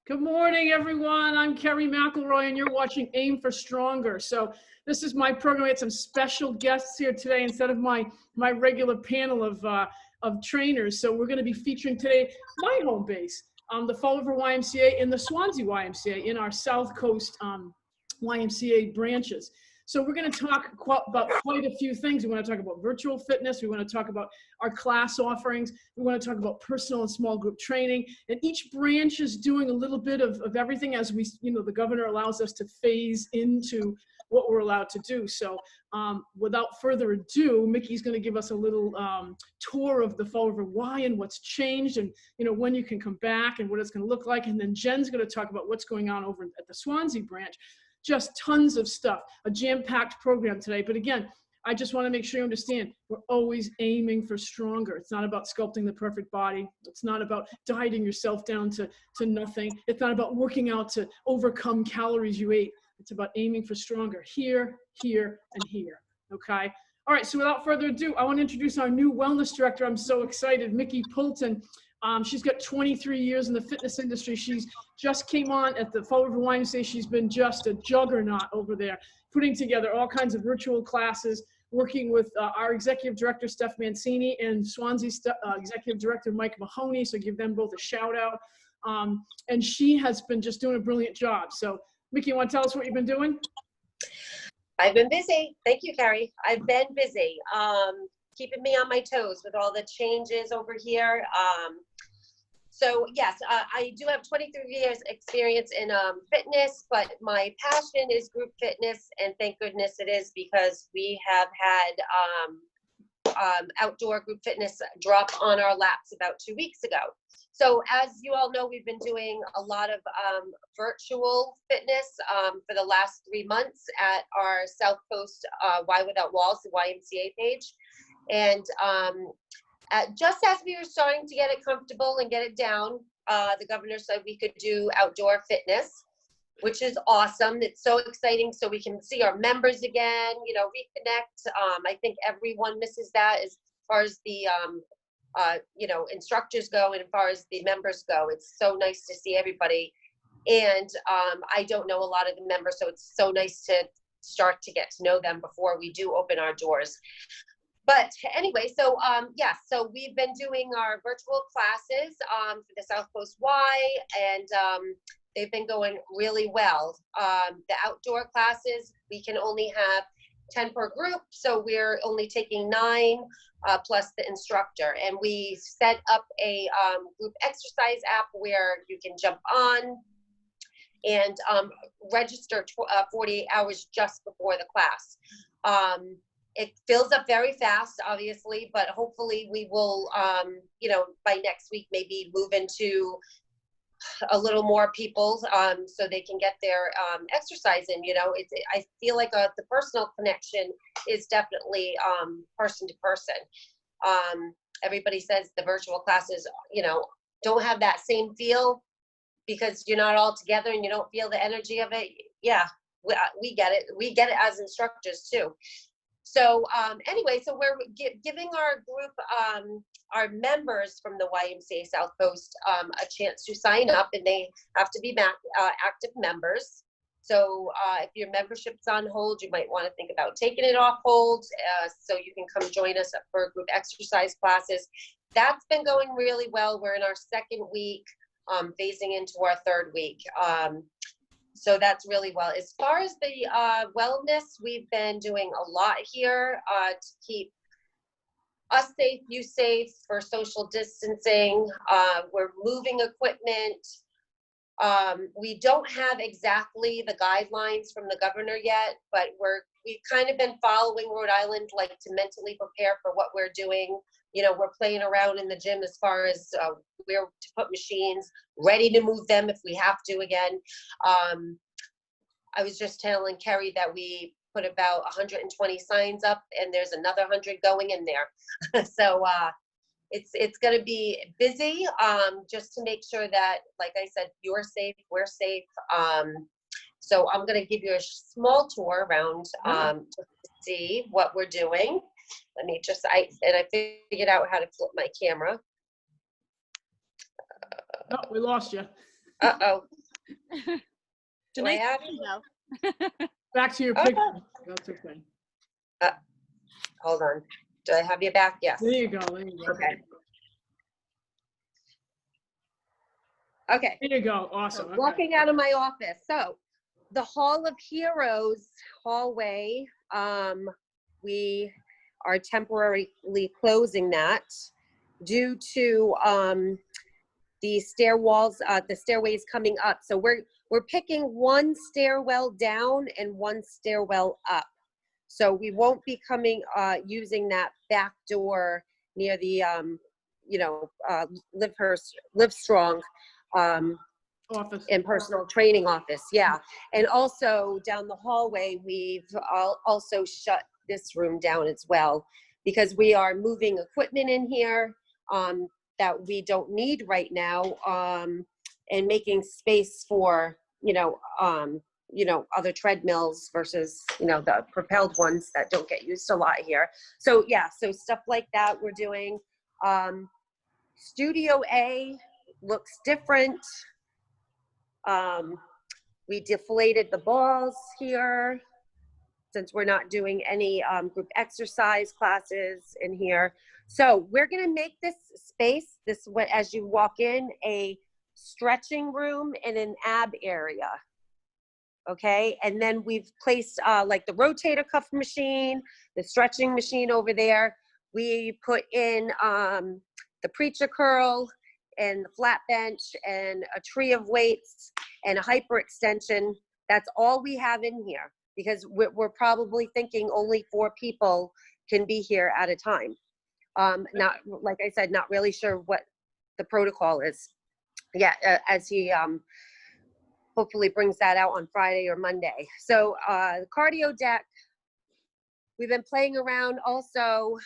Good morning, everyone. I'm Kerry McElroy, and you're watching Aim for Stronger. So this is my program. We had some special guests here today instead of my regular panel of trainers. So we're going to be featuring today my home base, the Fall River YMCA and the Swansea YMCA in our South Coast YMCA branches. So we're going to talk about quite a few things. We want to talk about virtual fitness. We want to talk about our class offerings. We want to talk about personal and small group training. And each branch is doing a little bit of everything as we, the governor allows us to phase into what we're allowed to do. So without further ado, Micki's going to give us a little tour of the Fall River Y and what's changed and, when you can come back and what it's going to look like. And then Jen's going to talk about what's going on over at the Swansea branch. Just tons of stuff, a jam-packed program today. But again, I just want to make sure you understand, we're always aiming for stronger. It's not about sculpting the perfect body. It's not about dieting yourself down to nothing. It's not about working out to overcome calories you ate. It's about aiming for stronger here, here, and here, okay? All right, so without further ado, I want to introduce our new wellness director. I'm so excited, Micki Poulton. She's got 23 years in the fitness industry. She's just came on at the Fall River YMCA. She's been just a juggernaut over there, putting together all kinds of virtual classes, working with our executive director, Steph Mancini, and Swansea executive director, Mike Mahoney. So give them both a shout out. And she has been just doing a brilliant job. So Micki, you want to tell us what you've been doing? I've been busy. Thank you, Carrie. I've been busy. Keeping me on my toes with all the changes over here. So yes, I do have 23 years experience in fitness, but my passion is group fitness, and thank goodness it is, because we have had outdoor group fitness drop on our laps about 2 weeks ago. So as you all know, we've been doing a lot of virtual fitness for the last 3 months at our Southcoast Y Without Walls, the YMCA page. And just as we were starting to get it comfortable and get it down, the governor said we could do outdoor fitness, which is awesome. It's so exciting, so we can see our members again, reconnect. I think everyone misses that as far as the, instructors go, and as far as the members go. It's so nice to see everybody. And I don't know a lot of the members, so it's so nice to start to get to know them before we do open our doors. But anyway, so so we've been doing our virtual classes for the South Coast Y, and they've been going really well. The outdoor classes, we can only have 10 per group, so we're only taking 9 plus the instructor. And we set up a group exercise app where you can jump on and register 48 hours just before the class. It fills up very fast, obviously, but hopefully we will, by next week, maybe move into a little more people so they can get their exercise in. I feel like the personal connection is definitely person to person. Everybody says the virtual classes, don't have that same feel because you're not all together and you don't feel the energy of it. Yeah, we get it. We get it as instructors too. So anyway, so we're giving our group, our members from the YMCA South Coast a chance to sign up, and they have to be active members. So if your membership's on hold, you might want to think about taking it off hold so you can come join us for group exercise classes. That's been going really well. We're in our 2nd week, phasing into our 3rd week. So that's really well. As far as the wellness, we've been doing a lot here to keep us safe, you safe, for social distancing. We're moving equipment. We don't have exactly the guidelines from the governor yet, but we've kind of been following Rhode Island, like to mentally prepare for what we're doing. We're playing around in the gym as far as where to put machines, ready to move them if we have to again. I was just telling Kerry that we put about 120 signs up, and there's another 100 going in there. So it's going to be busy just to make sure that, like I said, you're safe, we're safe. So I'm going to give you a small tour around just to see what we're doing. Let me just, I figured out how to flip my camera. Oh, we lost you. Uh-oh. Do I Nice have to see you, though. Back to your picture. That's okay. Hold on. Do I have you back? Yes. There you go. There you go. Okay. Okay. There you go. Awesome. So Okay. walking out of my office. So the Hall of Heroes hallway, we are temporarily closing that due to the the stairways coming up. So we're picking one stairwell down and one stairwell up. So we won't be using that back door near the Livestrong Office. in personal training office. Yeah. And also down the hallway, we've also shut this room down as well, because we are moving equipment in here that we don't need right now, and making space for, other treadmills versus, the propelled ones that don't get used a lot here. So yeah, so stuff like that we're doing. Studio A looks different. We deflated the balls here since we're not doing any group exercise classes in here. So we're gonna make this space, as you walk in, a stretching room and an ab area. Okay, and then we've placed like the rotator cuff machine, the stretching machine over there. We put in the preacher curl and the flat bench and a tree of weights and a hyperextension. That's all we have in here, because we're probably thinking only 4 people can be here at a time. Not, like I said, not really sure what the protocol is. Yeah, as he hopefully brings that out on Friday or Monday. So the cardio deck, we've been playing around also,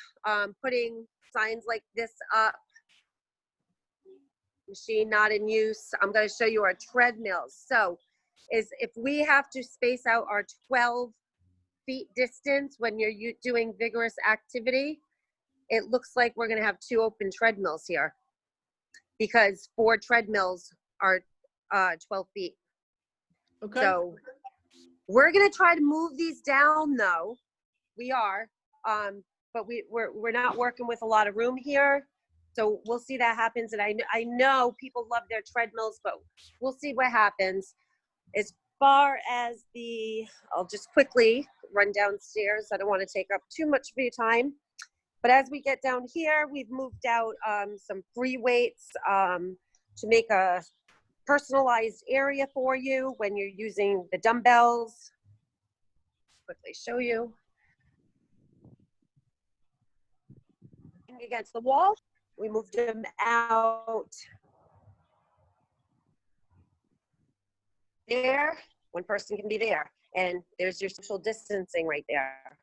putting signs like this up. Machine not in use. I'm going to show you our treadmills. So if we have to space out our 12 feet distance when you're doing vigorous activity, it looks like we're going to have 2 open treadmills here, because 4 treadmills are 12 feet. Okay. So we're going to try to move these down, though. We are, but we're not working with a lot of room here. So we'll see that happens. And I know people love their treadmills, but we'll see what happens. As far as I'll just quickly run downstairs. I don't want to take up too much of your time. But as we get down here, we've moved out some free weights to make a personalized area for you when you're using the dumbbells. Quickly show you. Against the wall. We moved them out there. One person can be there. And there's your social distancing right there.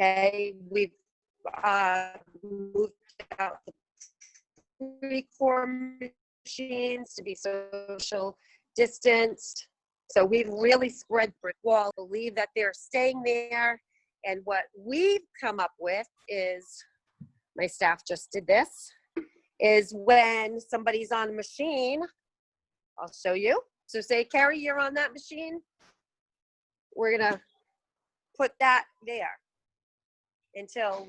Okay, we've moved out the 3-core machines to be social distanced. So we've really spread brick wall. I believe that they're staying there. And what we've come up with is, my staff just did this, is when somebody's on a machine, I'll show you. So say, Carrie, you're on that machine. We're gonna put that there so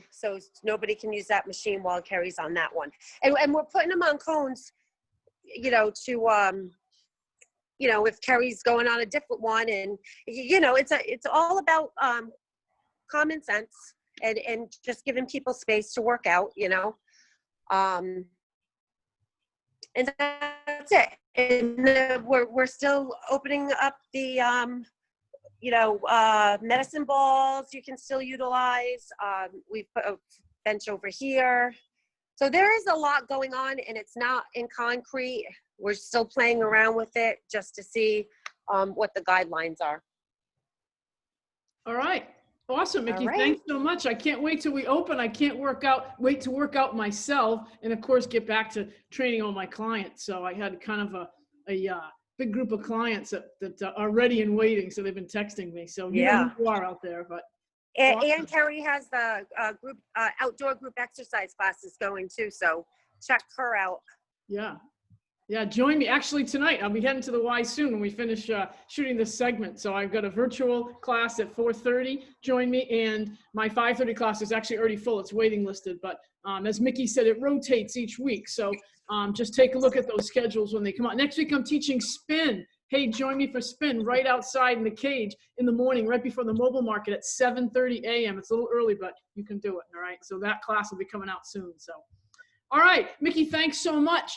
nobody can use that machine while Carrie's on that one. And we're putting them on cones, if Carrie's going on a different one, and it's all about common sense and just giving people space to work out, and that's it. And we're still opening up the medicine balls you can still utilize. We've put a bench over here. So there is a lot going on, and it's not in concrete. We're still playing around with it just to see what the guidelines are. All right. Awesome, Micki. All right. Thanks so much. I can't wait till we open. I can't wait to work out myself, and of course get back to training all my clients. So I had kind of a big group of clients that are ready and waiting. So they've been texting me. So you know who you are out there, but. And Carrie has the group outdoor group exercise classes going too. So check her out. Yeah. Yeah, join me. Actually, tonight, I'll be heading to the Y soon when we finish shooting this segment. So I've got a virtual class at 4:30. Join me. And my 5:30 class is actually already full. It's waiting listed. But as Micki said, it rotates each week. So just take a look at those schedules when they come out. Next week, I'm teaching spin. Hey, join me for spin right outside in the cage in the morning, right before the mobile market at 7:30 a.m. It's a little early, but you can do it. All right. So that class will be coming out soon. So. All right, Micki, thanks so much.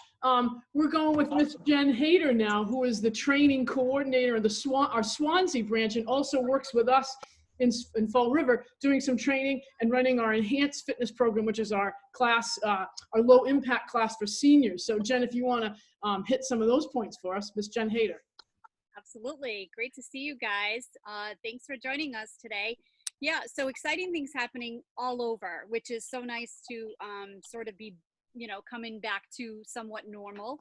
We're going with Miss Jen Hajder now, who is the training coordinator of the our Swansea branch and also works with us in Fall River doing some training and running our enhanced fitness program, which is our class, our low impact class for seniors. So Jen, if you want to hit some of those points for us, Miss Jen Hajder. Absolutely. Great to see you guys. Thanks for joining us today. Yeah, so exciting things happening all over, which is so nice to sort of be coming back to somewhat normal.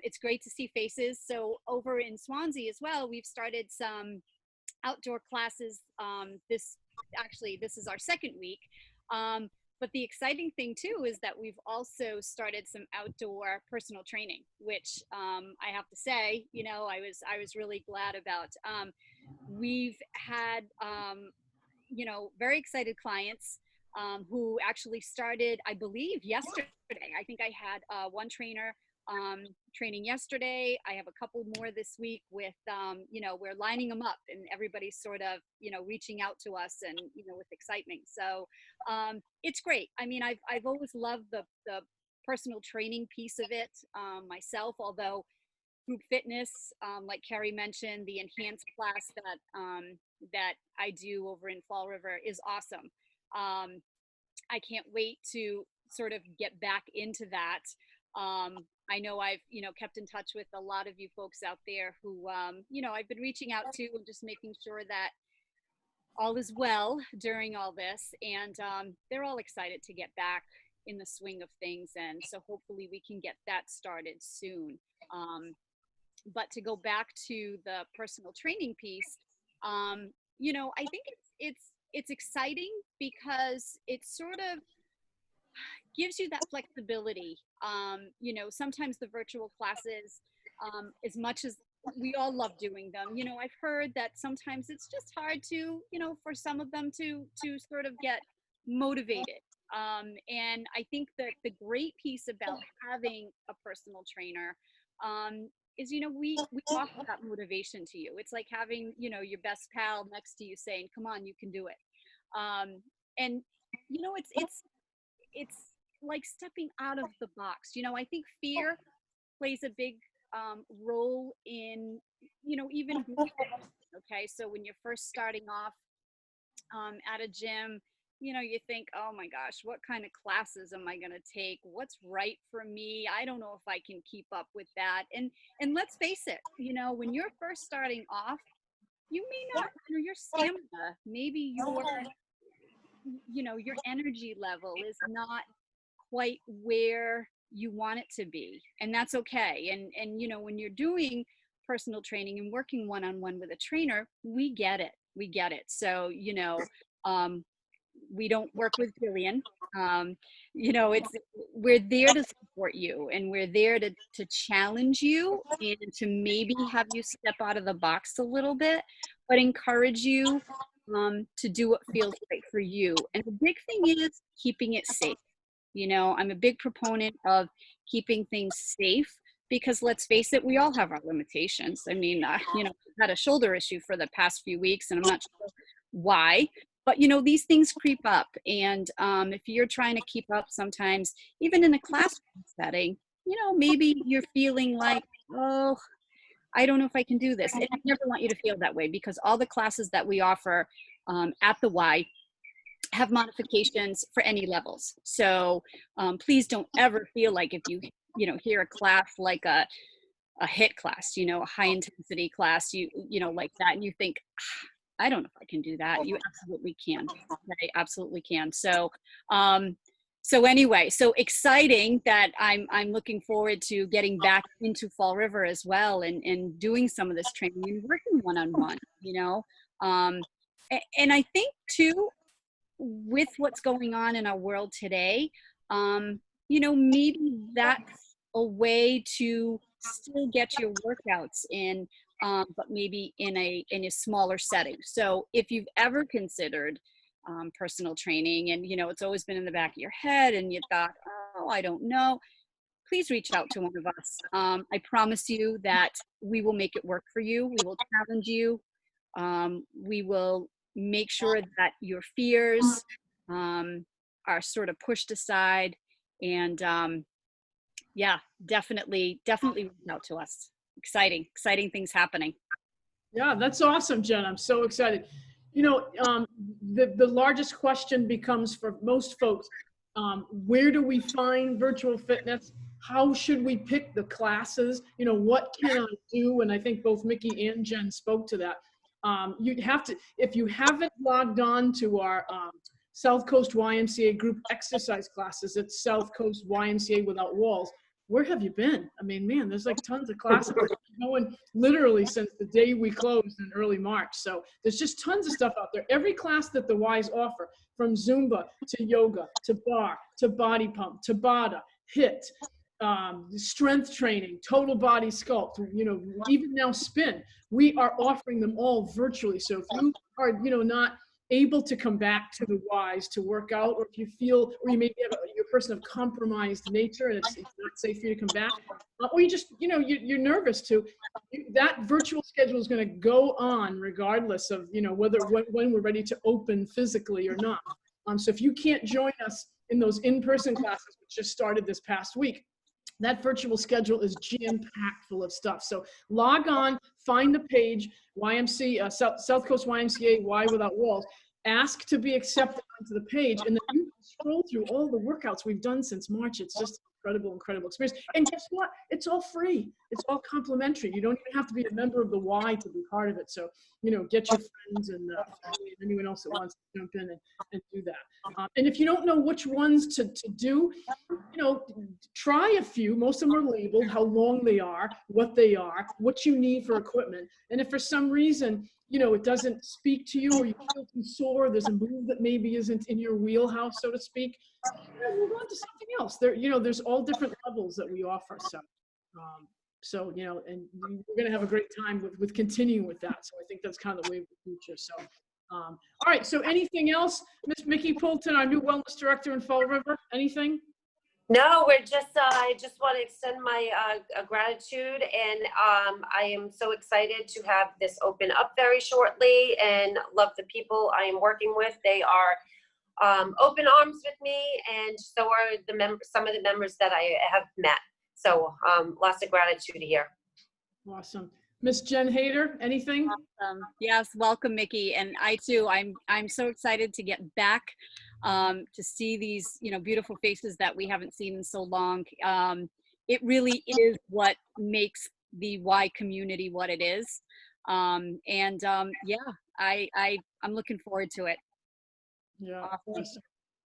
It's great to see faces. So over in Swansea as well, we've started some outdoor classes. This is our second week. But the exciting thing too is that we've also started some outdoor personal training, which I have to say, I was really glad about. We've had, very excited clients who actually started, I believe, yesterday. I think I had one trainer training yesterday. I have a couple more this week with, we're lining them up and everybody's sort of, reaching out to us and, with excitement. So it's great. I mean, I've always loved the personal training piece of it myself, although group fitness, like Carrie mentioned, the enhanced class that I do over in Fall River is awesome. I can't wait to sort of get back into that. I know I've, kept in touch with a lot of you folks out there who, I've been reaching out to and just making sure that all is well during all this. And they're all excited to get back in the swing of things. And so hopefully we can get that started soon. But to go back to the personal training piece, I think it's exciting because it sort of gives you that flexibility. Sometimes the virtual classes, as much as we all love doing them, I've heard that sometimes it's just hard to, for some of them to sort of get motivated. And I think that the great piece about having a personal trainer is, we offer that motivation to you. It's like having, your best pal next to you saying, come on, you can do it. And, it's like stepping out of the box. I think fear plays a big role in, even group fitness. Okay, so when you're first starting off at a gym, you think, oh my gosh, what kind of classes am I going to take? What's right for me? I don't know if I can keep up with that. And let's face it, when you're first starting off, you may not, your stamina, maybe your energy level is not quite where you want it to be, and that's okay. And when you're doing personal training and working one-on-one with a trainer, we get it. So we don't work with Jillian. We're there to support you, and we're there to challenge you and to maybe have you step out of the box a little bit, but encourage you to do what feels right for you. And the big thing is keeping it safe. I'm a big proponent of keeping things safe because let's face it, we all have our limitations. I mean, I've had a shoulder issue for the past few weeks and I'm not sure why, but these things creep up. And if you're trying to keep up sometimes, even in a classroom setting, maybe you're feeling like, oh, I don't know if I can do this. And I never want you to feel that way because all the classes that we offer at the Y have modifications for any levels. So please don't ever feel like if you hear a class like a HIIT class, a high intensity class, you like that, and you think, I don't know if I can do that. You absolutely can. Okay, absolutely can. So anyway, so exciting that I'm looking forward to getting back into Fall River as well and doing some of this training and working one-on-one, and I think too, with what's going on in our world today, maybe that's a way to still get your workouts in, but maybe in a smaller setting. So if you've ever considered personal training, and you know it's always been in the back of your head, and you thought, oh, I don't know, please reach out to one of us. I promise you that we will make it work for you. We will challenge you. We will make sure that your fears are sort of pushed aside, and yeah, definitely reach out to us. Exciting things happening. Yeah, that's awesome, Jen. I'm so excited. You know, the largest question becomes for most folks, where do we find virtual fitness? How should we pick the classes? You know, what can I do? And I think both Micki and Jen spoke to that. You'd have to, if you haven't logged on to our Southcoast YMCA group exercise classes at Southcoast YMCA Without Walls, where have you been? I mean, man, there's like tons of classes going literally since the day we closed in early March. So there's just tons of stuff out there. Every class that the Ys offer, from Zumba to yoga to bar to body pump to Bada, HIIT, strength training, total body sculpt, you know, even now spin, we are offering them all virtually. So if you are, you know, not able to come back to the Ys to work out, or if you feel, or you maybe have you're a person of compromised nature and it's not safe for you to come back, or you just, you know, you're nervous to, that virtual schedule is going to go on regardless of, you know, when we're ready to open physically or not. So if you can't join us in those in-person classes, which just started this past week, that virtual schedule is jam-packed full of stuff. So log on, find the page, Southcoast YMCA, Y Without Walls, ask to be accepted onto the page, and then you scroll through all the workouts we've done since March. It's just incredible experience. And guess what? It's all free. It's all complimentary. You don't even have to be a member of the Y to be part of it. So, you know, get your friends and anyone else that wants to jump in and do that. And if you don't know which ones to do, you know, try a few. Most of them are labeled, how long they are, what you need for equipment. And if for some reason, you know, it doesn't speak to you, or you feel too sore, there's a move that maybe isn't in your wheelhouse, so to speak, move on to something else. There, you know, there's all different levels that we offer. So, you know, and we're going to have a great time with continuing with that. So I think that's kind of the way of the future. So, all right. So anything else, Miss Micki Poulton, our new wellness director in Fall River, anything? No, we're just, I just want to extend my gratitude, and I am so excited to have this open up very shortly, and love the people I am working with. They are open arms with me, and so are the members, some of the members that I have met. So lots of gratitude here. Awesome. Miss Jen Hajder, anything? Awesome. Yes, welcome, Micki. And I too, I'm so excited to get back to see these, you know, beautiful faces that we haven't seen in so long. It really is what makes the Y community what it is. Yeah, I'm looking forward to it. Yeah. Awesome.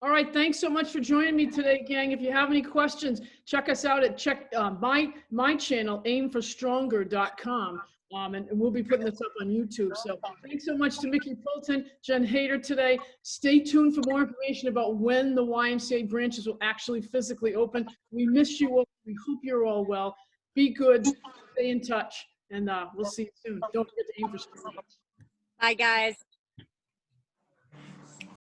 All right. Thanks so much for joining me today, gang. If you have any questions, check us out at my channel, AimForStronger.com. And we'll be putting this up on YouTube. So thanks so much to Micki Poulton, Jen Hajder today. Stay tuned for more information about when the YMCA branches will actually physically open. We miss you all. We hope you're all well. Be good. Stay in touch. And we'll see you soon. Don't forget to aim for stronger. Bye, guys.